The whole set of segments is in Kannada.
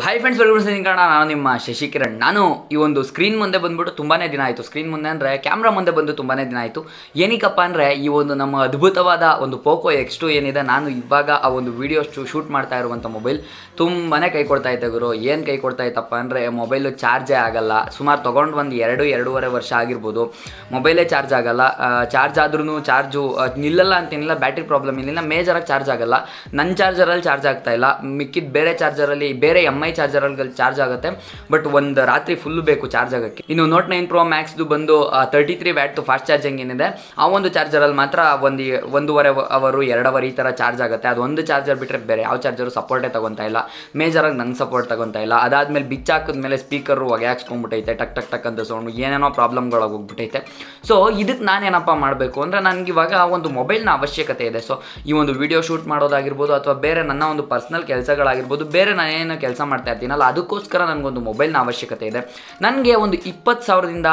ಹಾಯ್ ಫ್ರೆಂಡ್ಸ್, ವೆಲ್ಕಮ್ ಕಾರಣ ನಾನು ನಿಮ್ಮ ಶಶಿಕಿರಣ್. ನಾನು ಈ ಒಂದು ಸ್ಕ್ರೀನ್ ಮುಂದೆ ಬಂದ್ಬಿಟ್ಟು ತುಂಬಾ ದಿನ ಆಯಿತು. ಸ್ಕ್ರೀನ್ ಮುಂದೆ ಅಂದರೆ ಕ್ಯಾಮ್ರಾ ಮುಂದೆ ಬಂದು ತುಂಬಾ ದಿನ ಆಯಿತು. ಏನಕ್ಕಪ್ಪ ಅಂದರೆ ಈ ಒಂದು ನಮ್ಮ ಅದ್ಭುತವಾದ ಒಂದು ಪೋಕೋ X2 ಏನಿದೆ, ನಾನು ಇವಾಗ ಆ ಒಂದು ವೀಡಿಯೋ ಶೂಟ್ ಮಾಡ್ತಾ ಇರುವಂಥ ಮೊಬೈಲ್ ತುಂಬಾ ಕೈ ಕೊಡ್ತಾ ಇತ್ತು ಗುರು. ಏನು ಕೈ ಕೊಡ್ತಾ ಇತ್ತಪ್ಪ ಅಂದರೆ ಮೊಬೈಲು ಚಾರ್ಜೇ ಆಗಲ್ಲ. ಸುಮಾರು ತೊಗೊಂಡು ಒಂದು 2-2.5 ವರ್ಷ ಆಗಿರ್ಬೋದು, ಮೊಬೈಲೇ ಚಾರ್ಜ್ ಆಗಲ್ಲ. ಚಾರ್ಜ್ ಆದ್ರೂ ಚಾರ್ಜು ನಿಲ್ಲಲ್ಲ ಅಂತೇನಿಲ್ಲ, ಬ್ಯಾಟ್ರಿ ಪ್ರಾಬ್ಲಮ್ ಏನಿಲ್ಲ, ಮೇಜರಾಗಿ ಚಾರ್ಜ್ ಆಗಲ್ಲ. ನನ್ನ ಚಾರ್ಜರಲ್ಲಿ ಚಾರ್ಜ್ ಆಗ್ತಾ ಇಲ್ಲ, ಮಿಕ್ಕಿದ ಬೇರೆ ಚಾರ್ಜರಲ್ಲಿ ಬೇರೆ MI ಚಾರ್ಜರ್ಗಳಲ್ಲಿ ಚಾರ್ಜ್ ಆಗುತ್ತೆ. ಬಟ್ ಒಂದು ರಾತ್ರಿ ಫುಲ್ಲು ಬೇಕು ಚಾರ್ಜ್ ಆಗೋಕ್ಕೆ. ಇನ್ನು ನೋಟ್ 9 Pro Maxದು ಬಂದು 33 ವ್ಯಾಟ್ ಫಾಸ್ಟ್ ಚಾರ್ಜಿಂಗ್ ಏನಿದೆ, ಆ ಒಂದು ಚಾರ್ಜರಲ್ಲಿ ಮಾತ್ರ 1.5 ಅವರು 2 ಅವರ್ ಈ ಥರ ಚಾರ್ಜ್ ಆಗುತ್ತೆ. ಅದು ಒಂದು ಚಾರ್ಜರ್ ಬಿಟ್ಟರೆ ಬೇರೆ ಯಾವ ಚಾರ್ಜರು ಸಪೋರ್ಟೇ ತಗೊತಾ ಇಲ್ಲ. ಮೇಜರಾಗಿ ನಂಗೆ ಸಪೋರ್ಟ್ ತಗೊತಾ ಇಲ್ಲ. ಅದಾದಮೇಲೆ ಬಿಚ್ ಹಾಕಿದ್ಮೇಲೆ ಸ್ಪೀಕರು ಹೊಗೆ ಹಾಕ್ಸ್ಕೊಂಡ್ಬಿಟ್ಟೈತೆ, ಟಕ್ ಟಕ್ ಟಕ್ ಅಂತ ಸೌಂಡು, ಏನೇನೋ ಪ್ರಾಬ್ಲಮ್ಗಳಾಗಿ ಹೋಗ್ಬಿಟ್ಟೈತೆ. ಸೊ ಇದಕ್ಕೆ ನಾನೇನಪ್ಪ ಮಾಡಬೇಕು ಅಂದರೆ, ನನಗೆ ಇವಾಗ ಒಂದು ಮೊಬೈಲ್ನ ಅವಶ್ಯಕತೆ ಇದೆ. ಸೊ ಈ ಒಂದು ವಿಡಿಯೋ ಶೂಟ್ ಮಾಡೋದಾಗಿರ್ಬೋದು, ಅಥವಾ ಬೇರೆ ನನ್ನ ಒಂದು ಪರ್ಸ್ನಲ್ ಕೆಲಸಗಳಾಗಿರ್ಬೋದು, ಬೇರೆ ನಾನೇನು ಕೆಲಸ ಮಾಡ್ತಾ ಇರ್ತೀನಲ್ಲ, ಅದಕ್ಕೋಸ್ಕರ ನನಗೊಂದು ಮೊಬೈಲ್ನ ಅವಶ್ಯಕತೆ ಇದೆ. ನನಗೆ ಒಂದು 15,000ದಿಂದ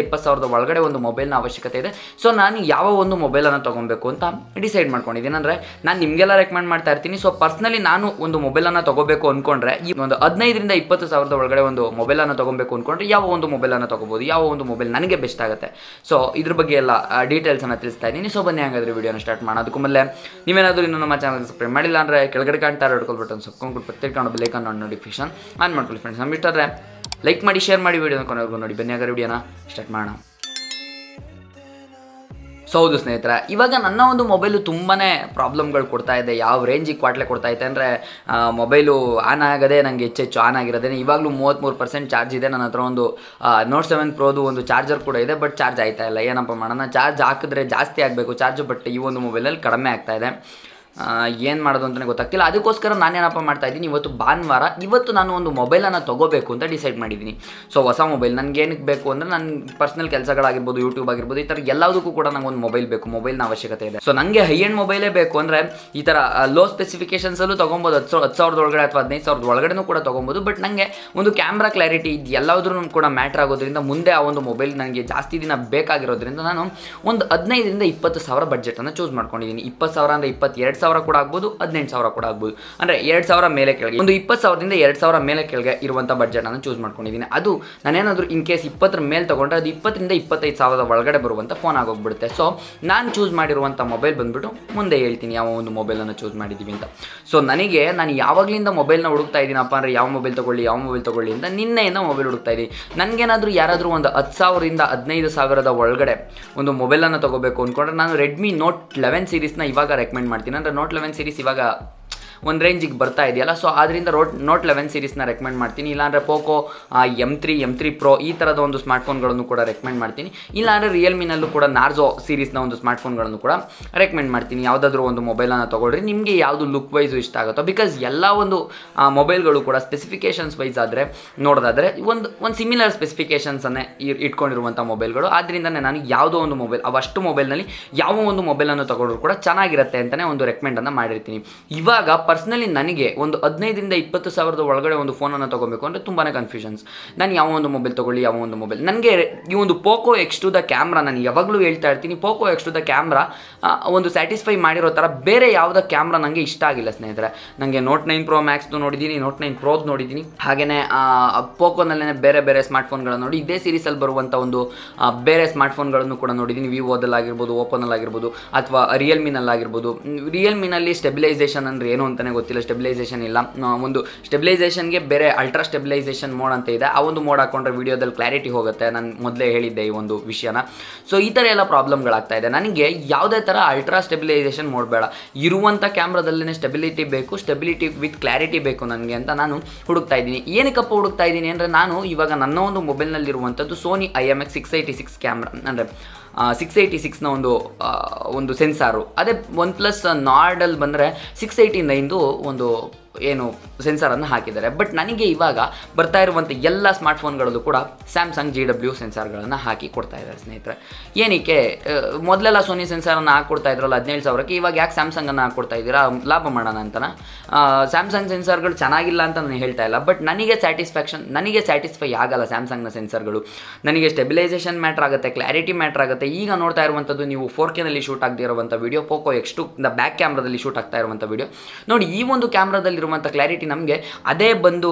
20,000 ಒಳಗಡೆ ಒಂದು ಮೊಬೈಲ್ನ ಅವಶ್ಯಕತೆ ಇದೆ. ಸೊ ನಾನು ಯಾವ ಒಂದು ಮೊಬೈಲನ್ನು ತೊಗೊಬೇಕು ಅಂತ ಡಿಸೈಡ್ ಮಾಡ್ಕೊಂಡಿದ್ದೀನಿ. ಅಂದರೆ ನಾನು ನಿಮಗೆಲ್ಲ ರೆಕಮೆಂಡ್ ಮಾಡ್ತಾ ಇರ್ತೀನಿ. ಸೊ ಪರ್ಸ್ನಲಿ ನಾನು ಒಂದು ಮೊಬೈಲನ್ನು ತೊಗೋಬೇಕು ಅಂದ್ಕೊಂಡ್ರೆ, ಈ ಒಂದು 15,000ರಿಂದ 20,000 ಒಳಗಡೆ ಒಂದು ಮೊಬೈಲನ್ನು ತೊಗೊಬೇಕು ಅಂದ್ಕೊಂಡ್ರೆ ಯಾವ ಒಂದು ಮೊಬೈಲನ್ನು ತೊಗೋಬೋದು, ಯಾವ ಒಂದು ಮೊಬೈಲ್ ನನಗೆ ಬೆಸ್ಟ್ ಆಗುತ್ತೆ, ಸೊ ಇದ್ರ ಬಗ್ಗೆ ಎಲ್ಲ ಡೀಟೇಲ್ಸನ್ನು ತಿಳಿಸ್ತಾ ಇದ್ದೀನಿ. ಸೊ ಬನ್ನಿ ಹಾಗಾದರೆ ವಿಡಿಯೋನ ಸ್ಟಾರ್ಟ್ ಮಾಡೋಣ. ಅದಕ್ಕೂ ಮೊದಲೇ ನೀವೇನಾದರೂ ಇನ್ನೂ ನಮ್ಮ ಚಾನಲ್ಗೆ ಸಬ್ಸ್ಕ್ರೈಬ್ ಮಾಡಿಲ್ಲ ಅಂದರೆ ಕೆಳಗಡೆ ಕಾಣ್ತಾ ರೆಡ್ ಬಟನ್ ಸಬ್ಸ್ಕ್ರೈಬ್ ತಿಳ್ಕೊಂಡು ಬೆಲ್ಲೈಕನ್ ನೋಟಿಫಿಕೇಶನ್ ಆನ್ ಮಾಡ್ಕೊಳ್ಳಿ ಫ್ರೆಂಡ್ಸ್. ನಮ್ಮ ಇಷ್ಟರೆ ಲೈಕ್ ಮಾಡಿ, ಶೇರ್ ಮಾಡಿ, ವಿಡಿಯೋನ ಕೊನೆವರೆಗೂ ನೋಡಿ. ಬನ್ನಿ ಹಾಗಾದ್ರೆ ವಿಡಿಯೋನ ಸ್ಟಾರ್ಟ್ ಮಾಡೋಣ. ಸೊ ಹೌದು ಸ್ನೇಹಿತರೆ, ಇವಾಗ ನನ್ನ ಒಂದು ಮೊಬೈಲು ತುಂಬಾ ಪ್ರಾಬ್ಲಮ್ಗಳು ಕೊಡ್ತಾ ಇದೆ. ಯಾವ ರೇಂಜಿಗೆ ಕ್ವಾಟ್ಲೆ ಕೊಡ್ತಾ ಇದೆ ಅಂದರೆ, ಮೊಬೈಲು ಆನ್ ಆಗೋದೇ ನನಗೆ ಹೆಚ್ಚು ಆನ್ ಆಗಿರೋದೇ. ಇವಾಗಲೂ 33% ಚಾರ್ಜ್ ಇದೆ. ನನ್ನ ಹತ್ರ ಒಂದು Note 7 Proದು ಒಂದು ಚಾರ್ಜರ್ ಕೂಡ ಇದೆ, ಬಟ್ ಚಾರ್ಜ್ ಆಯ್ತಾ ಇಲ್ಲ. ಏನಪ್ಪ ಮಾಡೋಣ, ಚಾರ್ಜ್ ಹಾಕಿದ್ರೆ ಜಾಸ್ತಿ ಆಗಬೇಕು ಚಾರ್ಜು, ಬಟ್ ಈ ಒಂದು ಮೊಬೈಲಲ್ಲಿ ಕಡಿಮೆ ಆಗ್ತಾ ಇದೆ. ಏನು ಮಾಡೋದು ಅಂತಲೇ ಗೊತ್ತಾಗ್ತಿಲ್ಲ. ಅದಕ್ಕೋಸ್ಕರ ನಾನೇನಪ್ಪ ಮಾಡ್ತಾಯಿದ್ದೀನಿ, ಇವತ್ತು ಭಾನುವಾರ, ಇವತ್ತು ನಾನು ಒಂದು ಮೊಬೈಲನ್ನು ತೊಗೋಬೇಕು ಅಂತ ಡಿಸೈಡ್ ಮಾಡಿದ್ದೀನಿ. ಸೊ ಹೊಸ ಮೊಬೈಲ್ ನನಗೆ ಏನಕ್ಕೆ ಬೇಕು ಅಂದರೆ, ನನ್ನ ಪರ್ಸ್ನಲ್ ಕೆಲಸಗಳಾಗಿರ್ಬೋದು, ಯೂಟ್ಯೂಬ್ ಆಗಿರ್ಬೋದು, ಈ ಥರ ಎಲ್ಲದಕ್ಕೂ ಕೂಡ ನಂಗೆ ಒಂದು ಮೊಬೈಲ್ ಬೇಕು, ಮೊಬೈಲ್ನ ಅವಶ್ಯಕತೆ ಇದೆ. ಸೊ ನನಗೆ ಹೈ ಎಂಡ್ ಮೊಬೈಲೇ ಬೇಕು ಅಂದರೆ, ಈ ಥರ ಲೋ ಸ್ಪೆಸಿಫಿಕೇಷನ್ಸಲ್ಲೂ ತೊಗೊಬೋದು. 10,000 ಒಳಗಡೆ ಅಥವಾ 15,000 ಒಳಗಡೆನೂ ಕೂಡ ತೊಗೊಬೋದು. ಬಟ್ ನನಗೆ ಒಂದು ಕ್ಯಾಮ್ರಾ ಕ್ಲಾರಿಟಿ ಇದು ಎಲ್ಲಾದ್ರೂ ಕೂಡ ಮ್ಯಾಟ್ರ್ ಆಗೋದ್ರಿಂದ, ಮುಂದೆ ಆ ಒಂದು ಮೊಬೈಲ್ ನನಗೆ ಜಾಸ್ತಿ ದಿನ ಬೇಕಾಗಿರೋದ್ರಿಂದ ನಾನು ಒಂದು 15,000ರಿಂದ 20,000 ಬಡ್ಜೆಟನ್ನು ಚೂಸ್ ಮಾಡ್ಕೊಂಡಿದ್ದೀನಿ. 20,000 ಅಂದರೆ 22,000 ಕೂಡ ಆಗ್ಬೋದು, 18,000 ಕೂಡ ಆಗ್ಬೋದು. ಅಂದರೆ 2,000 ಮೇಲೆ ಕೆಳಗೆ, ಒಂದು 20,000ದಿಂದ 2,000 ಮೇಲೆ ಕೆಳಗೆ ಇರುವಂಥ ಬಡ್ಜೆಟನ್ನು ಚೂಸ್ ಮಾಡ್ಕೊಂಡಿದ್ದೀನಿ. ಅದು ನಾನೇನಾದರೂ ಇನ್ ಕೇಸ್ 20ರ ಮೇಲೆ ತೊಗೊಂಡ್ರೆ, ಅದು 20ರಿಂದ 25,000 ಒಳಗಡೆ ಬರುವಂಥ ಫೋನ್ ಆಗೋಗ್ಬಿಡುತ್ತೆ. ಸೊ ನಾನು ಚೂಸ್ ಮಾಡಿರುವಂಥ ಮೊಬೈಲ್ ಬಂದುಬಿಟ್ಟು ಮುಂದೆ ಹೇಳ್ತೀನಿ ಯಾವ ಒಂದು ಮೊಬೈಲನ್ನು ಚೂಸ್ ಮಾಡಿದ್ದೀವಿ ಅಂತ. ಸೊ ನಾನು ಯಾವಾಗಲಿಂದ ಮೊಬೈಲ್ನ ಹುಡುಕ್ತಾ ಇದ್ದೀನಪ್ಪ ಅಂದರೆ, ಯಾವ ಮೊಬೈಲ್ ತೊಗೊಳ್ಳಿ ಅಂತ ನಿನ್ನೆಯಿಂದ ಮೊಬೈಲ್ ಹುಡುಕ್ತಾ ಇದ್ದೀನಿ. ನನಗೇನಾದರೂ ಯಾರಾದರೂ ಒಂದು 10,000ರಿಂದ 15,000 ಒಳಗಡೆ ಒಂದು ಮೊಬೈಲನ್ನು ತೊಗೋಬೇಕು ಅಂದ್ಕೊಂಡ್ರೆ, ನಾನು ರೆಡ್ಮಿ Note 11 ಸೀರೀಸ್ನ ಇವಾಗ ರೆಕಮೆಂಡ್ ಮಾಡ್ತೀನಿ. ಅಂದರೆ Note 11 ಸೀರೀಸ್ ಇವಾಗ ಒಂದು ರೇಂಜಿಗೆ ಬರ್ತಾ ಇದೆಯಲ್ಲ, ಸೊ ಆದ್ದರಿಂದ Note 11 ಸೀರೀಸ್ನ ರೆಕಮೆಂಡ್ ಮಾಡ್ತೀನಿ. ಇಲ್ಲಾಂದರೆ ಪೋಕೋ M3 Pro ಈ ಥರದ ಒಂದು ಸ್ಮಾರ್ಟ್ಫೋನ್ಗಳನ್ನು ಕೂಡ ರೆಕಮೆಂಡ್ ಮಾಡ್ತೀನಿ. ಇಲ್ಲಾಂದರೆ ರಿಯಲ್ಮಿನಲ್ಲೂ ಕೂಡ ನಾರ್ಜೋ ಸೀರೀಸ್ನ ಒಂದು ಸ್ಮಾರ್ಟ್ಫೋನ್ಗಳನ್ನು ಕೂಡ ರೆಕಮೆಂಡ್ ಮಾಡ್ತೀನಿ. ಯಾವುದಾದ್ರೂ ಒಂದು ಮೊಬೈಲನ್ನು ತೊಗೊಳ್ರಿ, ನಿಮಗೆ ಯಾವುದು ಲುಕ್ ವೈಸು ಇಷ್ಟ ಆಗುತ್ತೋ. ಬಿಕಾಸ್ ಎಲ್ಲ ಒಂದು ಮೊಬೈಲ್ಗಳು ಕೂಡ ಸ್ಪೆಸಿಫಿಕೇಷನ್ಸ್ ವೈಸ್ ಆದರೆ ನೋಡೋದಾದರೆ ಒಂದು ಸಿಮಿಲರ್ ಸ್ಪೆಸಿಫಿಕೇಷನ್ಸನ್ನೇ ಇಟ್ಕೊಂಡಿರುವಂಥ ಮೊಬೈಲ್ಗಳು. ಆದ್ದರಿಂದನೇ ನಾನು ಯಾವುದೋ ಒಂದು ಮೊಬೈಲ್, ಅವಷ್ಟು ಮೊಬೈಲ್ನಲ್ಲಿ ಯಾವ ಒಂದು ಮೊಬೈಲನ್ನು ತೊಗೊಂಡ್ರು ಕೂಡ ಚೆನ್ನಾಗಿರುತ್ತೆ ಅಂತಲೇ ಒಂದು ರೆಕಮೆಂಡನ್ನು ಮಾಡಿರ್ತೀನಿ. ಇವಾಗ ಪರ್ಸ್ನಲಿ ನನಗೆ ಒಂದು 15,000ರಿಂದ 20,000 ಒಳಗಡೆ ಒಂದು ಫೋನನ್ನು ತೊಗೋಬೇಕು ಅಂದರೆ ತುಂಬಾ ಕನ್ಫ್ಯೂಷನ್ಸ್. ನಾನು ಯಾವ ಒಂದು ಮೊಬೈಲ್ ತೊಗೊಳ್ಳಿ, ಯಾವ ಒಂದು ಮೊಬೈಲ್. ನನಗೆ ಈ ಒಂದು ಪೋಕೋ X2 ಕ್ಯಾಮ್ರಾ, ನಾನು ಯಾವಾಗಲೂ ಹೇಳ್ತಾ ಇರ್ತೀನಿ, ಪೋಕೋ X2 ಕ್ಯಾಮ್ರಾ ಒಂದು ಸ್ಯಾಟಿಸ್ಫೈ ಮಾಡಿರೋ ಥರ ಬೇರೆ ಯಾವುದೋ ಕ್ಯಾಮ್ರಾ ನನಗೆ ಇಷ್ಟ ಆಗಿಲ್ಲ ಸ್ನೇಹಿತರೆ. ನನಗೆ Note 9 Pro Maxದು ನೋಡಿದ್ದೀನಿ, Note 9 Proದು ನೋಡಿದ್ದೀನಿ, ಹಾಗೆಯೇ ಪೋಕೋನಲ್ಲೇ ಬೇರೆ ಸ್ಮಾರ್ಟ್ಫೋನ್ಗಳನ್ನು ನೋಡಿ, ಇದೇ ಸೀರೀಸಲ್ಲಿ ಬರುವಂಥ ಒಂದು ಬೇರೆ ಸ್ಮಾರ್ಟ್ಫೋನ್ಗಳನ್ನು ಕೂಡ ನೋಡಿದ್ದೀನಿ. ವಿವೋದಲ್ಲಾಗಿರ್ಬೋದು, ಓಪೋನಲ್ಲಾಗಿರ್ಬೋದು, ಅಥವಾ ರಿಯಲ್ಮಿನಲ್ಲಾಗಿರ್ಬೋದು. ರಿಯಲ್ಮಿನಲ್ಲಿ ಸ್ಟೆಬಿಲೈಸೇಷನ್ ಅಂದರೆ ಏನು ಅಂತಲೇ ಗೊತ್ತಿಲ್ಲ, ಸ್ಟೆಬಿಲೈಸೇಷನ್ ಇಲ್ಲ. ಒಂದು ಸ್ಟೆಬಿಲೈಸೇಷನ್ಗೆ ಬೇರೆ ಅಲ್ಟ್ರಾ ಸ್ಟೆಬಿಲೈಸೇಷನ್ ಮೋಡ್ ಅಂತ ಇದೆ, ಆ ಒಂದು ಮೋಡ್ ಹಾಕೊಂಡ್ರೆ ವಿಡಿಯೋದಲ್ಲಿ ಕ್ಲಾರಿಟಿ ಹೋಗುತ್ತೆ. ನಾನು ಮೊದಲೇ ಹೇಳಿದ್ದೆ ಈ ಒಂದು ವಿಷಯನ. ಸೊ ಈ ಥರ ಎಲ್ಲ ಪ್ರಾಬ್ಲಮ್ಗಳಾಗ್ತಾ ಇದೆ. ನನಗೆ ಯಾವುದೇ ಥರ ಅಲ್ಟ್ರಾ ಸ್ಟೆಬಿಲೈಸೇಷನ್ ಮೋಡ್ ಬೇಡ, ಇರುವಂಥ ಕ್ಯಾಮ್ರಾದಲ್ಲೇ ಸ್ಟೆಬಿಲಿಟಿ ಬೇಕು, ಸ್ಟೆಬಿಲಿಟಿ ವಿತ್ ಕ್ಲಾರಿಟಿ ಬೇಕು ನನಗೆ ಅಂತ ನಾನು ಹುಡುಕ್ತಾ ಇದ್ದೀನಿ. ಏನಕ್ಕಪ್ಪ ಹುಡುಕ್ತಾ ಇದ್ದೀನಿ ಅಂದರೆ, ನಾನು ಇವಾಗ ನನ್ನ ಒಂದು ಮೊಬೈಲ್ನಲ್ಲಿರುವಂಥದ್ದು ಸೋನಿ IMX 686 ಕ್ಯಾಮ್ರಾ, ಅಂದರೆ 686ನ ಒಂದು ಸೆನ್ಸಾರು. ಅದೇ OnePlus Nordಲ್ಲಿ ಬಂದರೆ 689ದು ಒಂದು ಏನು ಸೆನ್ಸಾರನ್ನು ಹಾಕಿದ್ದಾರೆ. ಬಟ್ ನನಗೆ ಇವಾಗ ಬರ್ತಾ ಇರುವಂಥ ಎಲ್ಲ ಸ್ಮಾರ್ಟ್ಫೋನ್ಗಳಲ್ಲೂ ಕೂಡ ಸ್ಯಾಮ್ಸಂಗ್ GW ಸೆನ್ಸಾರ್ಗಳನ್ನು ಹಾಕಿ ಕೊಡ್ತಾ ಇದ್ದಾರೆ ಸ್ನೇಹಿತರೆ. ಏನಕ್ಕೆ ಮೊದಲೆಲ್ಲ ಸೋನಿ ಸೆನ್ಸಾರನ್ನು ಹಾಕ್ಕೊಡ್ತಾ ಇದ್ರಲ್ಲ 17,000ಕ್ಕೆ, ಇವಾಗ ಯಾಕೆ ಸ್ಯಾಮ್ಸಂಗನ್ನು ಹಾಕ್ಕೊಡ್ತಾ ಇದ್ದೀರಾ, ಲಾಭ ಮಾಡೋಣ ಅಂತನ. ಸ್ಯಾಮ್ಸಂಗ್ ಸೆನ್ಸಾರ್ಗಳು ಚೆನ್ನಾಗಿಲ್ಲ ಅಂತ ನಾನು ಹೇಳ್ತಾ ಇಲ್ಲ, ಬಟ್ ನನಗೆ ಸ್ಯಾಟಿಸ್ಫೈ ಆಗಲ್ಲ ಸ್ಯಾಮ್ಸಂಗ್ನ ಸೆನ್ಸಾರ್ಗಳು. ನನಗೆ ಸ್ಟೆಬಿಲೈಸೇಷನ್ ಮ್ಯಾಟ್ರ್ ಆಗುತ್ತೆ, ಕ್ಲಾರಿಟಿ ಮ್ಯಾಟ್ರ್ ಆಗುತ್ತೆ. ಈಗ ನೋಡ್ತಾ ಇರುವಂಥದ್ದು ನೀವು 4Kನಲ್ಲಿ ಶೂಟ್ ಆಗದೇ ಇರುವಂಥ ವಿಡಿಯೋ, ಪೋಕೋ X2 ಬ್ಯಾಕ್ ಕ್ಯಾಮ್ರಾದಲ್ಲಿ ಶೂಟ್ ಆಗ್ತಾ ಇರುವಂಥ ವಿಡಿಯೋ ನೋಡಿ. ಈ ಒಂದು ಕ್ಯಾಮ್ರಾದಲ್ಲಿ ಬಂದಿರುವಂಥ ಕ್ಲಾರಿಟಿ ನಮಗೆ ಅದೇ ಬಂದು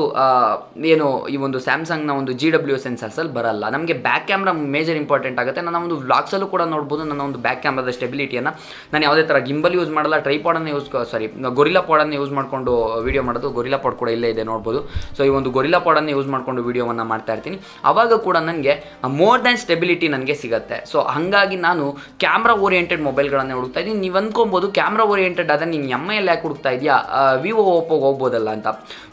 ಏನು ಈ ಒಂದು ಸ್ಯಾಮ್ಸಂಗ್ನ ಒಂದು GW ಸೆನ್ಸರ್ಸಲ್ಲಿ ಬರಲ್ಲ. ನಮಗೆ ಬ್ಯಾಕ್ ಕ್ಯಾಮ್ರಾ ಮೇಜರ್ ಇಂಪಾರ್ಟೆಂಟ್ ಆಗುತ್ತೆ. ನನ್ನ ಒಂದು ವ್ಲಾಗ್ಸಲ್ಲೂ ಕೂಡ ನೋಡ್ಬೋದು ನನ್ನ ಒಂದು ಬ್ಯಾಕ್ ಕ್ಯಾಮ್ರಾದ ಸ್ಟೆಬಿಲಿಟಿಯನ್ನು. ನಾನು ಯಾವುದೇ ಥರ ಗಿಂಬಲ್ ಯೂಸ್ ಮಾಡಲ್ಲ, ಟ್ರೈಪಾಡನ್ನು ಗೊರಿಲ್ಲಾ ಪಾಡನ್ನು ಯೂಸ್ ಮಾಡಿಕೊಂಡು ವೀಡಿಯೋ ಮಾಡೋದು. ಗೊರಿಲ್ಲಾ ಪಾಡ್ ಕೂಡ ಇಲ್ಲೇ ಇದೆ ನೋಡ್ಬೋದು. ಸೊ ಈ ಒಂದು ಗೊರಿಲ್ಲಾ ಪಾಡನ್ನು ಯೂಸ್ ಮಾಡಿಕೊಂಡು ವೀಡಿಯೋವನ್ನು ಮಾಡ್ತಾ ಇರ್ತೀನಿ. ಆವಾಗ ಕೂಡ ನನಗೆ ಮೋರ್ ದ್ಯಾನ್ ಸ್ಟೆಬಿಲಿಟಿ ನನಗೆ ಸಿಗುತ್ತೆ. ಸೊ ಹಾಗಾಗಿ ನಾನು ಕ್ಯಾಮ್ರಾ ಓರಿಯೆಂಟೆಡ್ ಮೊಬೈಲ್ಗಳನ್ನು ಹುಡುಕ್ತಾ ಇದ್ದೀನಿ. ನೀವು ಅಂದ್ಕೊಬೋದು ಕ್ಯಾಮ್ರಾ ಓರಿಯೆಂಟೆಡ್ ಆದರೆ ನೀನು MIಯಲ್ಲಿ ಯಾಕೆ ಹುಡುಕ್ತಾ ಇದೆಯಾ, ವಿವೋ ಓಪೋಗೆ ಹೋಗ್ಬೋದಲ್ಲ ಅಂತ.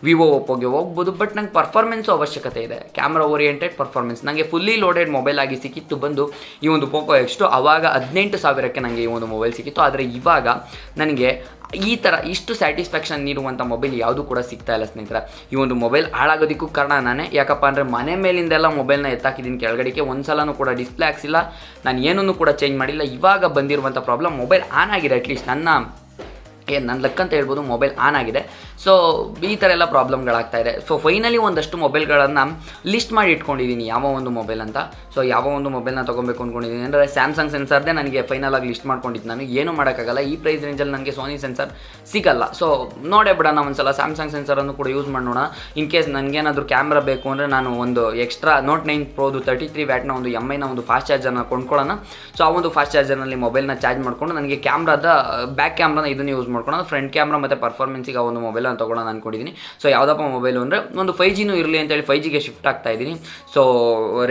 ವಿವೋ ಓಪೋಗೆ ಹೋಗ್ಬೋದು, ಬಟ್ ನಂಗೆ ಪರ್ಫಾರ್ಮೆನ್ಸು ಅವಶ್ಯಕತೆ ಇದೆ. ಕ್ಯಾಮ್ರಾ ಓರಿಯೆಂಟೆಡ್ ಪರ್ಫಾರ್ಮೆನ್ಸ್ ನನಗೆ ಫುಲ್ಲಿ ಲೋಡೆಡ್ ಮೊಬೈಲ್ ಆಗಿ ಸಿಕ್ಕಿತ್ತು ಬಂದು ಈ ಒಂದು ಪೋಕೋ X2. ಆವಾಗ 18,000ಕ್ಕೆ ನನಗೆ ಈ ಒಂದು ಮೊಬೈಲ್ ಸಿಕ್ಕಿತ್ತು. ಆದರೆ ಇವಾಗ ನನಗೆ ಈ ಥರ ಇಷ್ಟು ಸ್ಯಾಟಿಸ್ಫ್ಯಾಕ್ಷನ್ ನೀಡುವಂಥ ಮೊಬೈಲ್ ಯಾವುದೂ ಕೂಡ ಸಿಗ್ತಾ ಇಲ್ಲ ಸ್ನೇಹಿತರೆ. ಈ ಒಂದು ಮೊಬೈಲ್ ಹಾಳಾಗೋದಕ್ಕೂ ಕಾರಣ ನಾನೇ. ಯಾಕಪ್ಪ ಅಂದರೆ ಮನೆ ಮೇಲಿಂದೆಲ್ಲ ಮೊಬೈಲ್ನ ಎತ್ತಾಕಿದ್ದೀನಿ ಕೆಳಗಡೆಗೆ, ಒಂದು ಸಲನೂ ಕೂಡ ಡಿಸ್ಪ್ಲೇ ಹಾಕ್ಸಿಲ್ಲ, ನಾನು ಏನನ್ನೂ ಕೂಡ ಚೇಂಜ್ ಮಾಡಿಲ್ಲ. ಇವಾಗ ಬಂದಿರುವಂಥ ಪ್ರಾಬ್ಲಮ್ ಮೊಬೈಲ್ ಆನ್ ಆಗಿದೆ. ಅಟ್ಲೀಸ್ಟ್ ನನ್ನ ಲಕ್ ಅಂತ ಹೇಳ್ಬೋದು, ಮೊಬೈಲ್ ಆನ್ ಆಗಿದೆ. ಸೊ ಈ ಥರ ಎಲ್ಲ ಪ್ರಾಬ್ಲಮ್ಗಳಾಗ್ತಾ ಇದೆ. ಸೊ ಫೈನಲಿ ಒಂದಷ್ಟು ಮೊಬೈಲ್ಗಳನ್ನು ಲಿಸ್ಟ್ ಮಾಡಿ ಇಟ್ಕೊಂಡಿದ್ದೀನಿ ಯಾವ ಒಂದು ಮೊಬೈಲ್ ಅಂತ. ಸೊ ಯಾವ ಒಂದು ಮೊಬೈಲ್ನ ತೊಗೊಬೇಕು ಅಂದ್ಕೊಂಡಿದ್ದೀನಿ ಅಂದರೆ ಸ್ಯಾಮ್ಸಂಗ್ ಸೆನ್ಸರ್ದೇ ನನಗೆ ಫೈನಲ್ ಆಗಿ ಲಿಸ್ಟ್ ಮಾಡ್ಕೊಂಡಿದ್ದು. ನಾನು ಏನೂ ಮಾಡೋಕ್ಕಾಗಲ್ಲ, ಈ ಪ್ರೈಸ್ ರೇಂಜಲ್ಲಿ ನನಗೆ ಸೋನಿ ಸೆನ್ಸರ್ ಸಿಗಲ್ಲ. ಸೊ ನೋಡೇ ಬಿಡೋಣ ಒಂದ್ಸಲ ಸ್ಯಾಮ್ಸಂಗ್ ಸೆನ್ಸರನ್ನು ಕೂಡ ಯೂಸ್ ಮಾಡಿ ನೋಡೋಣ. ಇನ್ ಕೇಸ್ ನನಗೇನಾದರೂ ಕ್ಯಾಮ್ರಾ ಬೇಕು ಅಂದರೆ ನಾನು ಒಂದು ಎಕ್ಸ್ಟ್ರಾ Note 9 Proದು 33 ವ್ಯಾಟ್ನ ಒಂದು MIನ ಒಂದು ಫಾಸ್ಟ್ ಚಾರ್ಜರ್ನ ಕೊಂಡ್ಕೊಳ್ಳೋಣ. ಸೊ ಆ ಒಂದು ಫಾಸ್ಟ್ ಚಾರ್ಜರ್ನಲ್ಲಿ ಮೊಬೈಲ್ನ ಚಾರ್ಜ್ ಮಾಡಿಕೊಂಡು ನನಗೆ ಕ್ಯಾಮ್ರಾದ ಬ್ಯಾಕ್ ಕ್ಯಾಮ್ರಾನ ಇದನ್ನು ಯೂಸ್ ಮಾಡ್ಕೊಂಡು ಫ್ರಂಟ್ ಕ್ಯಾಮ್ರಾ ಮತ್ತು ಪರ್ಫಾರ್ಮೆನ್ಸಿಗೆ ಆ ಒಂದು ಮೊಬೈಲನ್ನು ತೊಗೊಳ್ಳೋಣ ಅಂದ್ಕೊಂಡಿದ್ದೀನಿ. ಸೊ ಯಾವುದಪ್ಪ ಮೊಬೈಲು ಅಂದರೆ ಒಂದು 5Gನೂ ಇರಲಿ ಅಂತೇಳಿ 5Gಗೆ ಶಿಫ್ಟ್ ಆಗ್ತಾ ಇದ್ದೀನಿ. So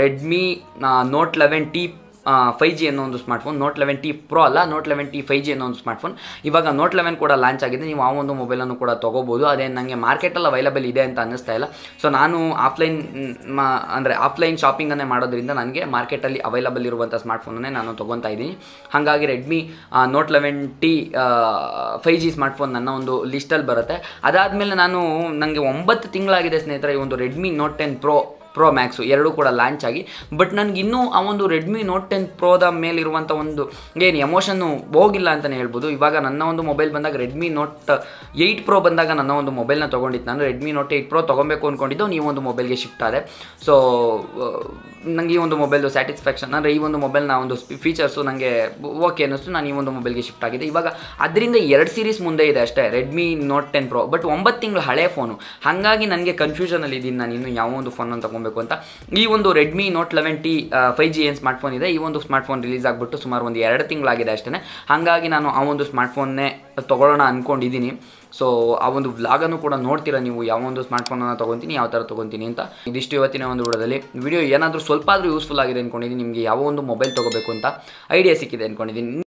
Redmi Note 11T 5G ಅನ್ನೋ ಒಂದು ಸ್ಮಾರ್ಟ್ಫೋನ್, Note 11T Pro ಅಲ್ಲ, Note 11T 5G ಅನ್ನೋ ಒಂದು ಸ್ಮಾರ್ಟ್ಫೋನ್. ಇವಾಗ Note 11 ಕೂಡ ಲಾಂಚ್ ಆಗಿದೆ. ನೀವು ಆ ಒಂದು ಮೊಬೈಲನ್ನು ಕೂಡ ತೊಗೋಬೋದು. ಅದೇ ನನಗೆ ಮಾರ್ಕೆಟಲ್ಲಿ ಅವೈಲಬಲ್ ಇದೆ ಅಂತ ಅನ್ನಿಸ್ತಾ ಇಲ್ಲ. ಸೊ ನಾನು ಆಫ್ಲೈನ್ ಶಾಪಿಂಗನ್ನೇ ಮಾಡೋದ್ರಿಂದ ನನಗೆ ಮಾರ್ಕೆಟಲ್ಲಿ ಅವೈಲಬಲ್ ಇರುವಂಥ ಸ್ಮಾರ್ಟ್ಫೋನನ್ನೇ ನಾನು ತೊಗೊತಾ ಇದ್ದೀನಿ. ಹಾಗಾಗಿ Redmi Note 11T 5G smartphone ನನ್ನ ಒಂದು ಲಿಸ್ಟಲ್ಲಿ ಬರುತ್ತೆ. ಅದಾದಮೇಲೆ ನನಗೆ 9 ತಿಂಗಳಾಗಿದೆ ಸ್ನೇಹಿತರೆ ಈ ಒಂದು ರೆಡ್ಮಿ Note 10 Pro Max ಎರಡೂ ಕೂಡ ಲಾಂಚ್ ಆಗಿ. ಬಟ್ ನನಗಿನ್ನೂ ಆ ಒಂದು ರೆಡ್ಮಿ Note 10 Proದ ಮೇಲಿರುವಂಥ ಒಂದು ಏನು ಎಮೋಷನ್ನು ಹೋಗಿಲ್ಲ ಅಂತಲೇ ಹೇಳ್ಬೋದು. ಇವಾಗ ನನ್ನ ಒಂದು ಮೊಬೈಲ್ ಬಂದಾಗ ರೆಡ್ಮಿ Note 8 Pro ಬಂದಾಗ ನನ್ನ ಒಂದು ಮೊಬೈಲ್ನ ತೊಗೊಂಡಿದ್ದು ನಾನು ರೆಡ್ಮಿ Note 8 Pro ತೊಗೊಬೇಕು ಅಂದ್ಕೊಂಡಿದ್ದು, ನೀವು ಒಂದು ಮೊಬೈಲ್ಗೆ ಶಿಫ್ಟ್ ಆದೆ. ಸೊ ನನಗೆ ಈ ಒಂದು ಮೊಬೈಲ್ದು ಸ್ಯಾಟಿಸ್ಫ್ಯಾಕ್ಷನ್ ಅಂದರೆ ಈ ಒಂದು ಮೊಬೈಲ್ನ ಒಂದು ಫೀಚರ್ಸು ನನಗೆ ಓಕೆ ಅನ್ನಿಸ್ತು. ನಾನು ಈ ಒಂದು ಮೊಬೈಲ್ಗೆ ಶಿಫ್ಟ್ ಆಗಿದೆ. ಇವಾಗ ಅದರಿಂದ 2 ಸೀರೀಸ್ ಮುಂದೆ ಇದೆ ಅಷ್ಟೇ, ರೆಡ್ಮಿ Note 10 Pro. ಬಟ್ 9 ತಿಂಗಳು ಹಳೆ ಫೋನು, ಹಾಗಾಗಿ ನನಗೆ ಕನ್ಫ್ಯೂಷನಲ್ಲಿ ಇದ್ದೀನಿ ನಾನು ಇನ್ನು ಯಾವ ಒಂದು ಫೋನನ್ನು ತೊಗೊಬೇಕು ಅಂತ. ಈ ಒಂದು ರೆಡ್ಮಿ Note 11T 5G ಏನು ಸ್ಮಾರ್ಟ್ಫೋನ್ ಇದೆ, ಈ ಒಂದು ಸ್ಮಾರ್ಟ್ಫೋನ್ ರಿಲೀಸ್ ಆಗಿಬಿಟ್ಟು ಸುಮಾರು ಒಂದು 2 ತಿಂಗಳಾಗಿದೆ ಅಷ್ಟೇ. ಹಾಗಾಗಿ ನಾನು ಆ ಒಂದು ಸ್ಮಾರ್ಟ್ಫೋನ್ನೇ ತೊಗೊಳ್ಳೋಣ ಅಂದ್ಕೊಂಡಿದ್ದೀನಿ. ಸೊ ಆ ಒಂದು ವ್ಲಾಗನ್ನು ಕೂಡ ನೋಡ್ತೀರಾ ನೀವು, ಯಾವ ಒಂದು ಸ್ಮಾರ್ಟ್ಫೋನನ್ನು ತೊಗೊತೀನಿ, ಯಾವ ಥರ ತೊಗೊತೀನಿ ಅಂತ. ಇದಿಷ್ಟು ಇವತ್ತಿನ ಒಂದು ವಿಡಿಯೋ ಏನಾದರೂ ಸ್ವಲ್ಪ ಆದರೂ ಯೂಸ್ಫುಲ್ ಆಗಿದೆ ಅಂದ್ಕೊಂಡಿದ್ದೀನಿ. ನಿಮಗೆ ಯಾವ ಒಂದು ಮೊಬೈಲ್ ತೊಗೋಬೇಕು ಅಂತ ಐಡಿಯಾ ಸಿಕ್ಕಿದೆ ಅಂದ್ಕೊಂಡಿದ್ದೀನಿ.